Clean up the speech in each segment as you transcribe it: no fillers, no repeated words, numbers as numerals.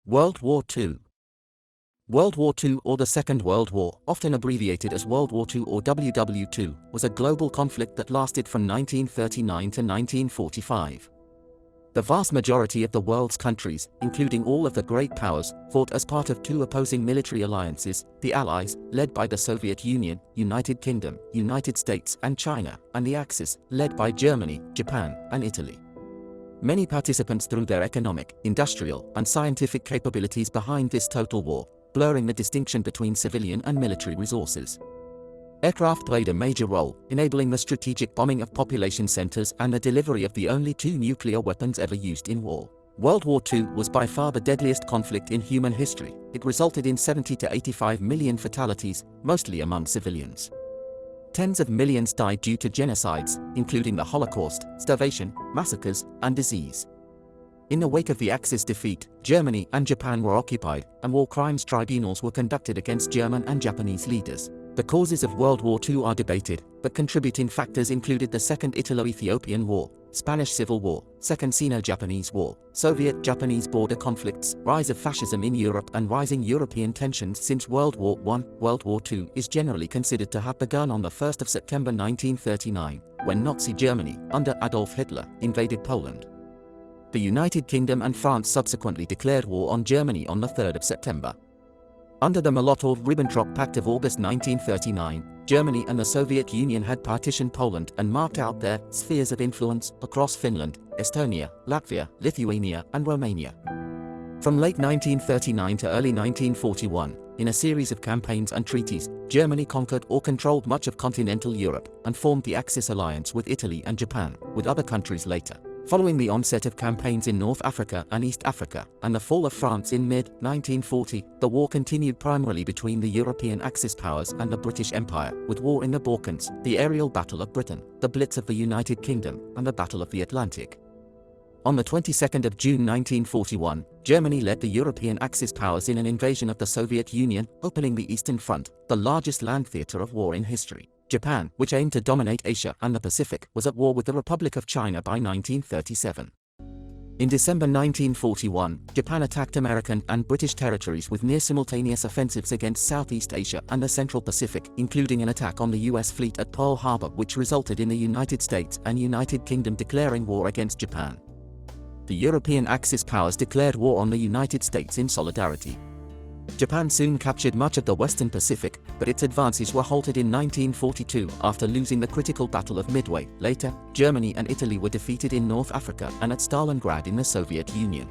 World War II. World War II, or the Second World War, often abbreviated as World War II or WW II, was a global conflict that lasted from 1939 to 1945. The vast majority of the world's countries, including all of the great powers, fought as part of two opposing military alliances: the Allies, led by the Soviet Union, United Kingdom, United States, and China, and the Axis, led by Germany, Japan, and Italy. Many participants threw their economic, industrial, and scientific capabilities behind this total war, blurring the distinction between civilian and military resources. Aircraft played a major role, enabling the strategic bombing of population centers and the delivery of the only two nuclear weapons ever used in war. World War II was by far the deadliest conflict in human history. It resulted in 70 to 85 million fatalities, mostly among civilians. Tens of millions died due to genocides, including the Holocaust, starvation, massacres, and disease. In the wake of the Axis defeat, Germany and Japan were occupied, and war crimes tribunals were conducted against German and Japanese leaders. The causes of World War II are debated, but contributing factors included the Second Italo-Ethiopian War, Spanish Civil War, Second Sino-Japanese War, Soviet-Japanese border conflicts, rise of fascism in Europe, and rising European tensions since World War I. World War II is generally considered to have begun on the 1st of September 1939, when Nazi Germany, under Adolf Hitler, invaded Poland. The United Kingdom and France subsequently declared war on Germany on the 3rd of September. Under the Molotov-Ribbentrop Pact of August 1939, Germany and the Soviet Union had partitioned Poland and marked out their spheres of influence across Finland, Estonia, Latvia, Lithuania, and Romania. From late 1939 to early 1941, in a series of campaigns and treaties, Germany conquered or controlled much of continental Europe and formed the Axis alliance with Italy and Japan, with other countries later. Following the onset of campaigns in North Africa and East Africa, and the fall of France in mid-1940, the war continued primarily between the European Axis powers and the British Empire, with war in the Balkans, the aerial battle of Britain, the Blitz of the United Kingdom, and the Battle of the Atlantic. On the 22nd of June 1941, Germany led the European Axis powers in an invasion of the Soviet Union, opening the Eastern Front, the largest land theater of war in history. Japan, which aimed to dominate Asia and the Pacific, was at war with the Republic of China by 1937. In December 1941, Japan attacked American and British territories with near-simultaneous offensives against Southeast Asia and the Central Pacific, including an attack on the U.S. fleet at Pearl Harbor, which resulted in the United States and United Kingdom declaring war against Japan. The European Axis powers declared war on the United States in solidarity. Japan soon captured much of the Western Pacific, but its advances were halted in 1942 after losing the critical Battle of Midway. Later, Germany and Italy were defeated in North Africa and at Stalingrad in the Soviet Union.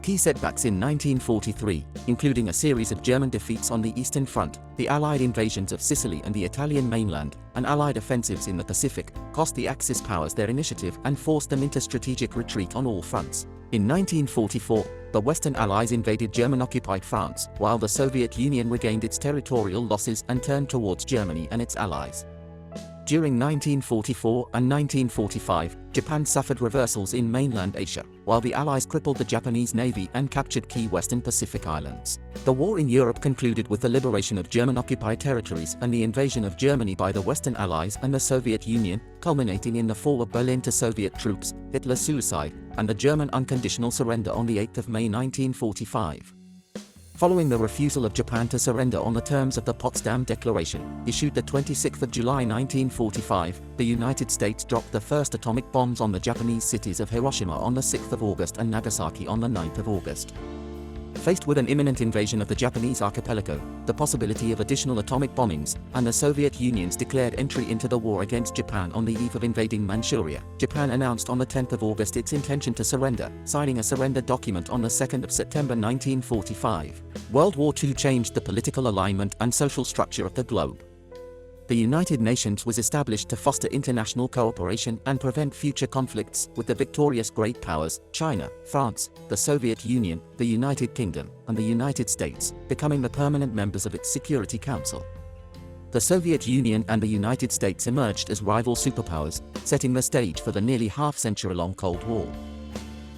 Key setbacks in 1943, including a series of German defeats on the Eastern Front, the Allied invasions of Sicily and the Italian mainland, and Allied offensives in the Pacific, cost the Axis powers their initiative and forced them into strategic retreat on all fronts. In 1944, the Western Allies invaded German-occupied France, while the Soviet Union regained its territorial losses and turned towards Germany and its allies. During 1944 and 1945, Japan suffered reversals in mainland Asia, while the Allies crippled the Japanese Navy and captured key Western Pacific islands. The war in Europe concluded with the liberation of German-occupied territories and the invasion of Germany by the Western Allies and the Soviet Union, culminating in the fall of Berlin to Soviet troops, Hitler's suicide, and the German unconditional surrender on the 8th of May 1945. Following the refusal of Japan to surrender on the terms of the Potsdam Declaration, issued the 26th of July 1945, the United States dropped the first atomic bombs on the Japanese cities of Hiroshima on the 6th of August and Nagasaki on the 9th of August. Faced with an imminent invasion of the Japanese archipelago, the possibility of additional atomic bombings, and the Soviet Union's declared entry into the war against Japan on the eve of invading Manchuria, Japan announced on the 10th of August its intention to surrender, signing a surrender document on the 2nd of September 1945. World War II changed the political alignment and social structure of the globe. The United Nations was established to foster international cooperation and prevent future conflicts with the victorious great powers, China, France, the Soviet Union, the United Kingdom, and the United States, becoming the permanent members of its Security Council. The Soviet Union and the United States emerged as rival superpowers, setting the stage for the nearly half-century-long Cold War.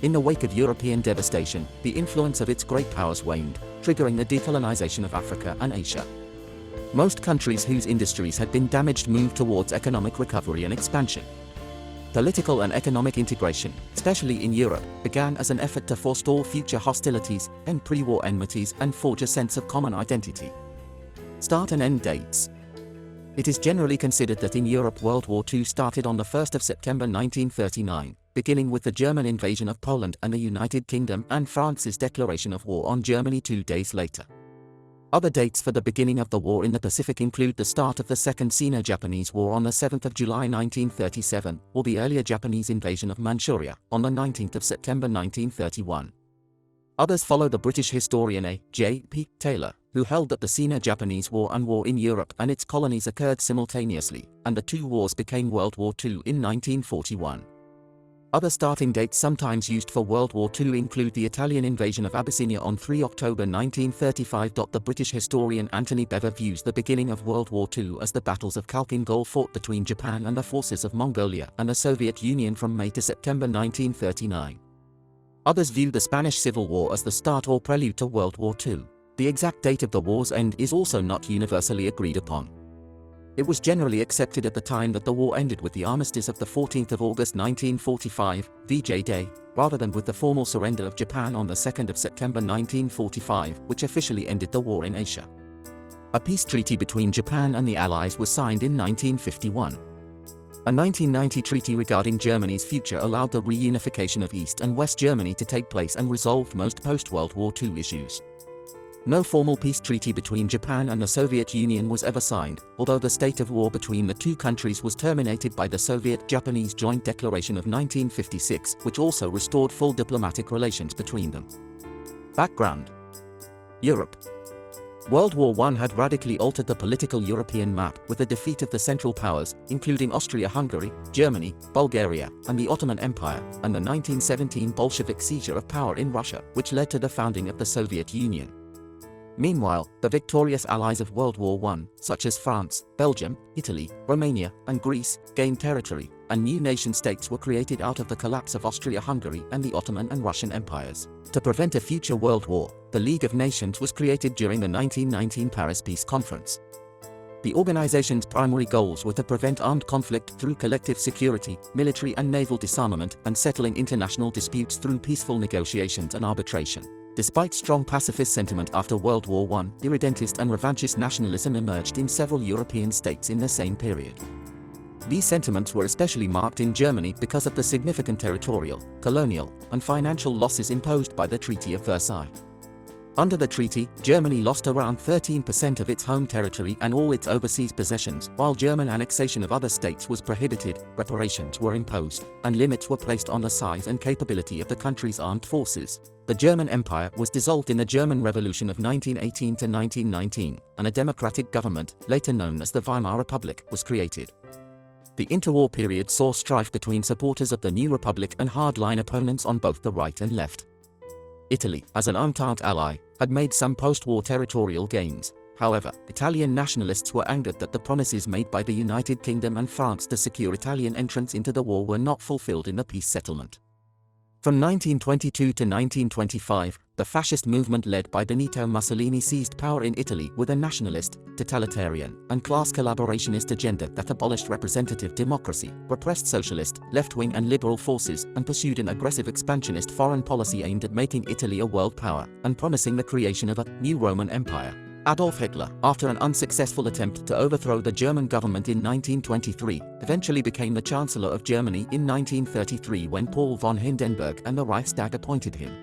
In the wake of European devastation, the influence of its great powers waned, triggering the decolonization of Africa and Asia. Most countries whose industries had been damaged moved towards economic recovery and expansion. Political and economic integration, especially in Europe, began as an effort to forestall future hostilities, end pre-war enmities, and forge a sense of common identity. Start and end dates. It is generally considered that in Europe World War II started on the 1st of September 1939, beginning with the German invasion of Poland and the United Kingdom and France's declaration of war on Germany 2 days later. Other dates for the beginning of the war in the Pacific include the start of the Second Sino-Japanese War on the 7th of July 1937, or the earlier Japanese invasion of Manchuria on the 19th of September 1931. Others follow the British historian A. J. P. Taylor, who held that the Sino-Japanese War and war in Europe and its colonies occurred simultaneously, and the two wars became World War II in 1941. Other starting dates sometimes used for World War II include the Italian invasion of Abyssinia on 3 October 1935. The British historian Anthony Bever views the beginning of World War II as the battles of Khalkhin Gol fought between Japan and the forces of Mongolia and the Soviet Union from May to September 1939. Others view the Spanish Civil War as the start or prelude to World War II. The exact date of the war's end is also not universally agreed upon. It was generally accepted at the time that the war ended with the armistice of the 14th of August 1945, VJ Day, rather than with the formal surrender of Japan on the 2nd of September 1945, which officially ended the war in Asia. A peace treaty between Japan and the Allies was signed in 1951. A 1990 treaty regarding Germany's future allowed the reunification of East and West Germany to take place and resolved most post-World War II issues. No formal peace treaty between Japan and the Soviet Union was ever signed, although the state of war between the two countries was terminated by the Soviet-Japanese Joint Declaration of 1956, which also restored full diplomatic relations between them. Background: Europe. World War I had radically altered the political European map with the defeat of the Central Powers, including Austria-Hungary, Germany, Bulgaria, and the Ottoman Empire, and the 1917 Bolshevik seizure of power in Russia, which led to the founding of the Soviet Union. Meanwhile, the victorious allies of World War I, such as France, Belgium, Italy, Romania, and Greece, gained territory, and new nation-states were created out of the collapse of Austria-Hungary and the Ottoman and Russian empires. To prevent a future world war, the League of Nations was created during the 1919 Paris Peace Conference. The organization's primary goals were to prevent armed conflict through collective security, military and naval disarmament, and settling international disputes through peaceful negotiations and arbitration. Despite strong pacifist sentiment after World War I, irredentist and revanchist nationalism emerged in several European states in the same period. These sentiments were especially marked in Germany because of the significant territorial, colonial, and financial losses imposed by the Treaty of Versailles. Under the treaty, Germany lost around 13% of its home territory and all its overseas possessions, while German annexation of other states was prohibited, reparations were imposed, and limits were placed on the size and capability of the country's armed forces. The German Empire was dissolved in the German Revolution of 1918 to 1919, and a democratic government, later known as the Weimar Republic, was created. The interwar period saw strife between supporters of the new republic and hardline opponents on both the right and left. Italy, as an Entente ally, had made some post-war territorial gains. However, Italian nationalists were angered that the promises made by the United Kingdom and France to secure Italian entrance into the war were not fulfilled in the peace settlement. From 1922 to 1925, the fascist movement led by Benito Mussolini seized power in Italy with a nationalist, totalitarian, and class collaborationist agenda that abolished representative democracy, repressed socialist, left-wing and liberal forces, and pursued an aggressive expansionist foreign policy aimed at making Italy a world power, and promising the creation of a new Roman Empire. Adolf Hitler, after an unsuccessful attempt to overthrow the German government in 1923, eventually became the Chancellor of Germany in 1933 when Paul von Hindenburg and the Reichstag appointed him.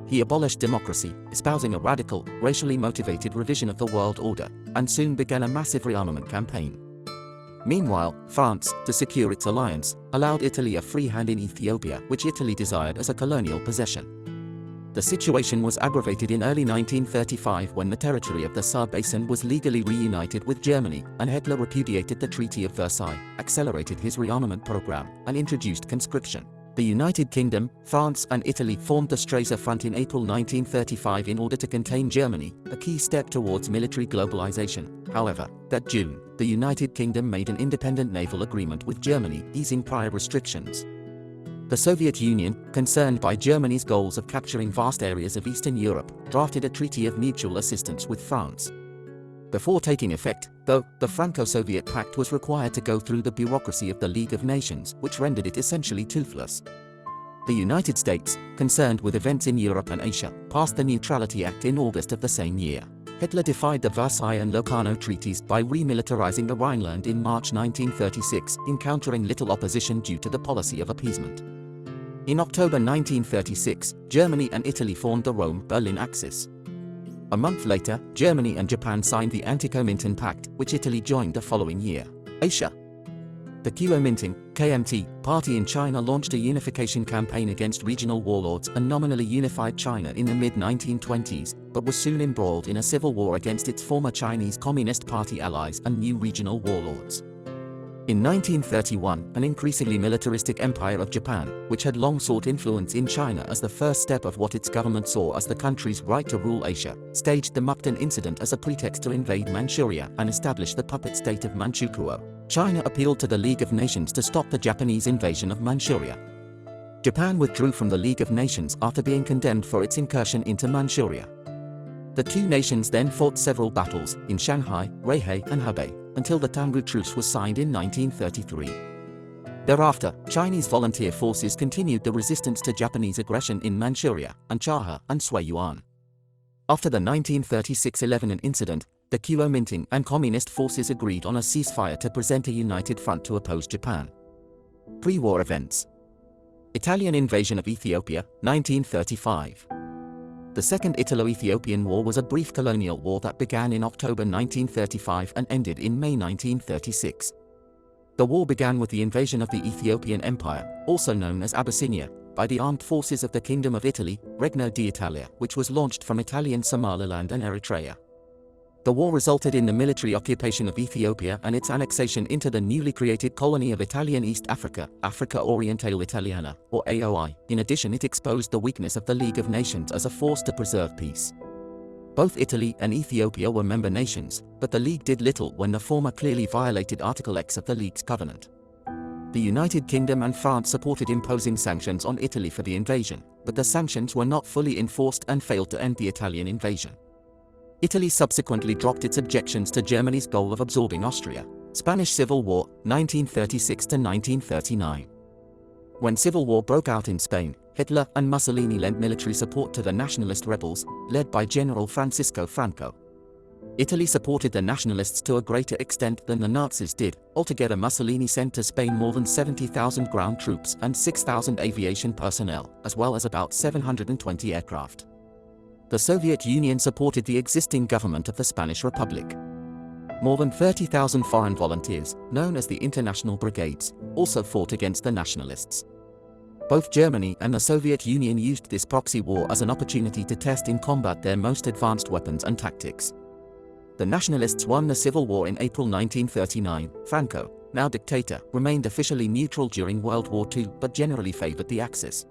He abolished democracy, espousing a radical, racially motivated revision of the world order, and soon began a massive rearmament campaign. Meanwhile, France, to secure its alliance, allowed Italy a free hand in Ethiopia, which Italy desired as a colonial possession. The situation was aggravated in early 1935 when the territory of the Saar Basin was legally reunited with Germany, and Hitler repudiated the Treaty of Versailles, accelerated his rearmament program, and introduced conscription. The United Kingdom, France and Italy formed the Strasser Front in April 1935 in order to contain Germany, a key step towards military globalization. However, that June, the United Kingdom made an independent naval agreement with Germany, easing prior restrictions. The Soviet Union, concerned by Germany's goals of capturing vast areas of Eastern Europe, drafted a treaty of mutual assistance with France. Before taking effect, though, the Franco-Soviet Pact was required to go through the bureaucracy of the League of Nations, which rendered it essentially toothless. The United States, concerned with events in Europe and Asia, passed the Neutrality Act in August of the same year. Hitler defied the Versailles and Locarno treaties by remilitarizing the Rhineland in March 1936, encountering little opposition due to the policy of appeasement. In October 1936, Germany and Italy formed the Rome-Berlin Axis. A month later, Germany and Japan signed the Anti-Comintern Pact, which Italy joined the following year. Asia. The Kuomintang (KMT) party in China launched a unification campaign against regional warlords and nominally unified China in the mid-1920s, but was soon embroiled in a civil war against its former Chinese Communist Party allies and new regional warlords. In 1931, an increasingly militaristic empire of Japan, which had long sought influence in China as the first step of what its government saw as the country's right to rule Asia, staged the Mukden incident as a pretext to invade Manchuria and establish the puppet state of Manchukuo. China appealed to the League of Nations to stop the Japanese invasion of Manchuria. Japan withdrew from the League of Nations after being condemned for its incursion into Manchuria. The two nations then fought several battles in Shanghai, Weihai, and Hebei, until the Tangu Truce was signed in 1933. Thereafter, Chinese volunteer forces continued the resistance to Japanese aggression in Manchuria, and Chahe and Sui-Yuan. After the 1936-11 incident, the Kuomintang and Communist forces agreed on a ceasefire to present a united front to oppose Japan. Pre-war events. Italian invasion of Ethiopia, 1935. The Second Italo-Ethiopian War was a brief colonial war that began in October 1935 and ended in May 1936. The war began with the invasion of the Ethiopian Empire, also known as Abyssinia, by the armed forces of the Kingdom of Italy, Regno d'Italia, which was launched from Italian Somaliland and Eritrea. The war resulted in the military occupation of Ethiopia and its annexation into the newly created colony of Italian East Africa, Africa Orientale Italiana, or AOI. In addition, it exposed the weakness of the League of Nations as a force to preserve peace. Both Italy and Ethiopia were member nations, but the League did little when the former clearly violated Article X of the League's covenant. The United Kingdom and France supported imposing sanctions on Italy for the invasion, but the sanctions were not fully enforced and failed to end the Italian invasion. Italy subsequently dropped its objections to Germany's goal of absorbing Austria. Spanish Civil War, 1936 to 1939. When civil war broke out in Spain, Hitler and Mussolini lent military support to the nationalist rebels, led by General Francisco Franco. Italy supported the nationalists to a greater extent than the Nazis did. Altogether, Mussolini sent to Spain more than 70,000 ground troops and 6,000 aviation personnel, as well as about 720 aircraft. The Soviet Union supported the existing government of the Spanish Republic. More than 30,000 foreign volunteers, known as the International Brigades, also fought against the nationalists. Both Germany and the Soviet Union used this proxy war as an opportunity to test in combat their most advanced weapons and tactics. The nationalists won the civil war in April 1939. Franco, now dictator, remained officially neutral during World War II but generally favored the Axis.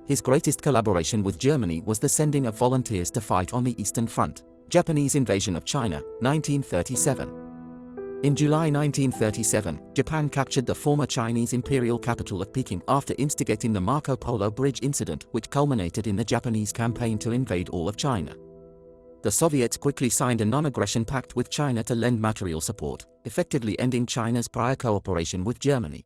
His greatest collaboration with Germany was the sending of volunteers to fight on the Eastern Front. Japanese invasion of China, 1937. In July 1937, Japan captured the former Chinese imperial capital of Peking after instigating the Marco Polo Bridge incident, which culminated in the Japanese campaign to invade all of China. The Soviets quickly signed a non-aggression pact with China to lend material support, effectively ending China's prior cooperation with Germany.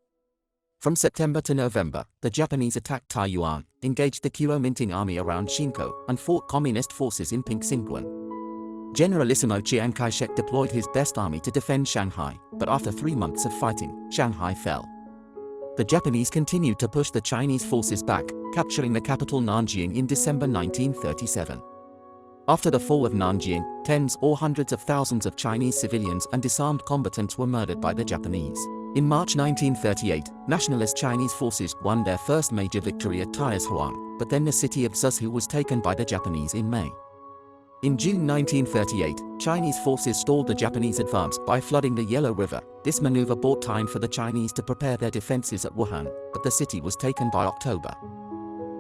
From September to November, the Japanese attacked Taiyuan, engaged the Kuomintang army around Shinko, and fought communist forces in Pingxingguan. Generalissimo Chiang Kai-shek deployed his best army to defend Shanghai, but after 3 months of fighting, Shanghai fell. The Japanese continued to push the Chinese forces back, capturing the capital Nanjing in December 1937. After the fall of Nanjing, tens or hundreds of thousands of Chinese civilians and disarmed combatants were murdered by the Japanese. In March 1938, nationalist Chinese forces won their first major victory at Taizhuang, but then the city of Zhuzhou was taken by the Japanese in May. In June 1938, Chinese forces stalled the Japanese advance by flooding the Yellow River. This maneuver bought time for the Chinese to prepare their defenses at Wuhan, but the city was taken by October.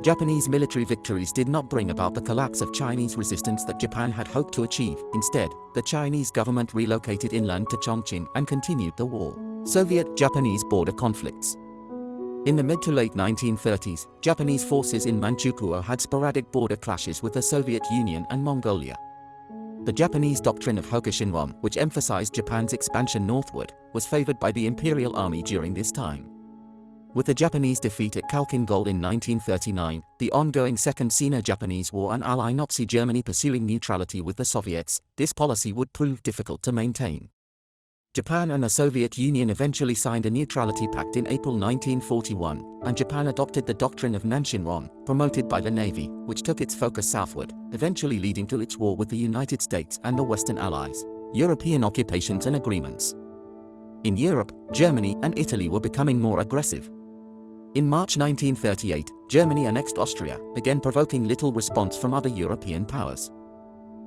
Japanese military victories did not bring about the collapse of Chinese resistance that Japan had hoped to achieve. Instead, the Chinese government relocated inland to Chongqing and continued the war. Soviet-Japanese border conflicts. In the mid to late 1930s, Japanese forces in Manchukuo had sporadic border clashes with the Soviet Union and Mongolia. The Japanese doctrine of Hokushinron, which emphasized Japan's expansion northward, was favored by the Imperial Army during this time. With the Japanese defeat at Khalkhin Gol in 1939, the ongoing Second Sino-Japanese War and ally Nazi Germany pursuing neutrality with the Soviets, this policy would prove difficult to maintain. Japan and the Soviet Union eventually signed a neutrality pact in April 1941, and Japan adopted the doctrine of Nanshinron, promoted by the Navy, which took its focus southward, eventually leading to its war with the United States and the Western Allies. European occupations and agreements. In Europe, Germany and Italy were becoming more aggressive. In March 1938, Germany annexed Austria, again provoking little response from other European powers.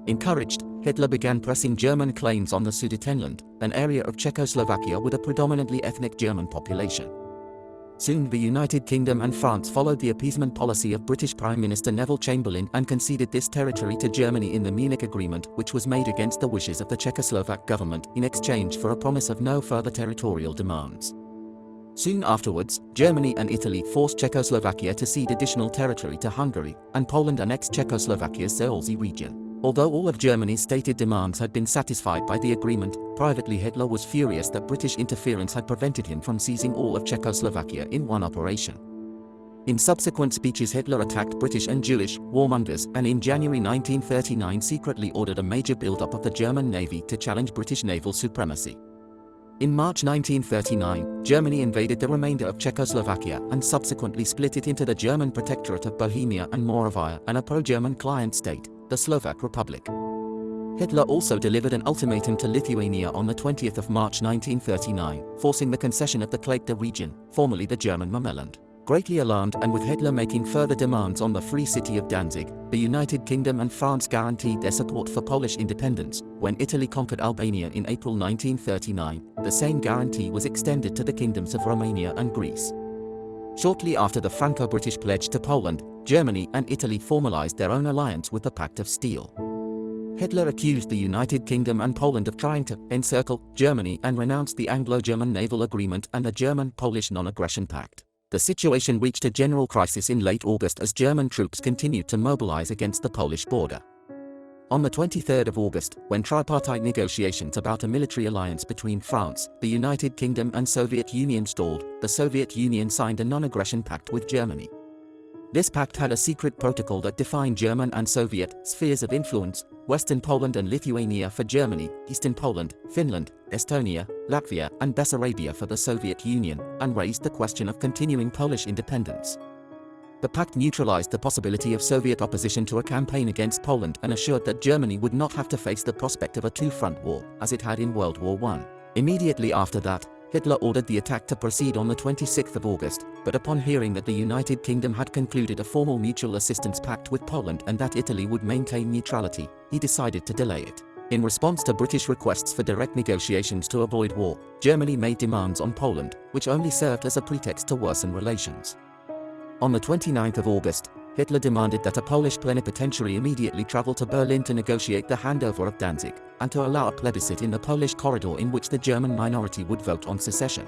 Encouraged, Hitler began pressing German claims on the Sudetenland, an area of Czechoslovakia with a predominantly ethnic German population. Soon the United Kingdom and France followed the appeasement policy of British Prime Minister Neville Chamberlain and conceded this territory to Germany in the Munich Agreement, which was made against the wishes of the Czechoslovak government in exchange for a promise of no further territorial demands. Soon afterwards, Germany and Italy forced Czechoslovakia to cede additional territory to Hungary, and Poland annexed Czechoslovakia's Zaolzie region. Although all of Germany's stated demands had been satisfied by the agreement, privately Hitler was furious that British interference had prevented him from seizing all of Czechoslovakia in one operation. In subsequent speeches Hitler attacked British and Jewish warmongers, and in January 1939 secretly ordered a major build-up of the German Navy to challenge British naval supremacy. In March 1939, Germany invaded the remainder of Czechoslovakia and subsequently split it into the German Protectorate of Bohemia and Moravia and a pro-German client state, the Slovak Republic. Hitler also delivered an ultimatum to Lithuania on the 20th of March 1939, forcing the concession of the Klaipėda region, formerly the German Memeland. Greatly alarmed and with Hitler making further demands on the free city of Danzig, the United Kingdom and France guaranteed their support for Polish independence. When Italy conquered Albania in April 1939, the same guarantee was extended to the kingdoms of Romania and Greece. Shortly after the Franco-British pledge to Poland, Germany and Italy formalized their own alliance with the Pact of Steel. Hitler accused the United Kingdom and Poland of trying to encircle Germany and renounced the Anglo-German Naval Agreement and the German-Polish Non-Aggression Pact. The situation reached a general crisis in late August as German troops continued to mobilize against the Polish border. On the 23rd of August, when tripartite negotiations about a military alliance between France, the United Kingdom and Soviet Union stalled, the Soviet Union signed a non-aggression pact with Germany. This pact had a secret protocol that defined German and Soviet spheres of influence: Western Poland and Lithuania for Germany, Eastern Poland, Finland, Estonia, Latvia and Bessarabia for the Soviet Union, and raised the question of continuing Polish independence. The pact neutralized the possibility of Soviet opposition to a campaign against Poland and assured that Germany would not have to face the prospect of a two-front war, as it had in World War I. Immediately after that, Hitler ordered the attack to proceed on the 26th of August, but upon hearing that the United Kingdom had concluded a formal mutual assistance pact with Poland and that Italy would maintain neutrality, he decided to delay it. In response to British requests for direct negotiations to avoid war, Germany made demands on Poland, which only served as a pretext to worsen relations. On the 29th of August, Hitler demanded that a Polish plenipotentiary immediately travel to Berlin to negotiate the handover of Danzig, and to allow a plebiscite in the Polish corridor in which the German minority would vote on secession.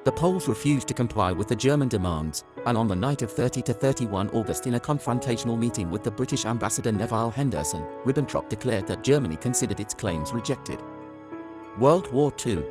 The Poles refused to comply with the German demands, and on the night of 30 to 31 August in a confrontational meeting with the British ambassador Neville Henderson, Ribbentrop declared that Germany considered its claims rejected. World War II.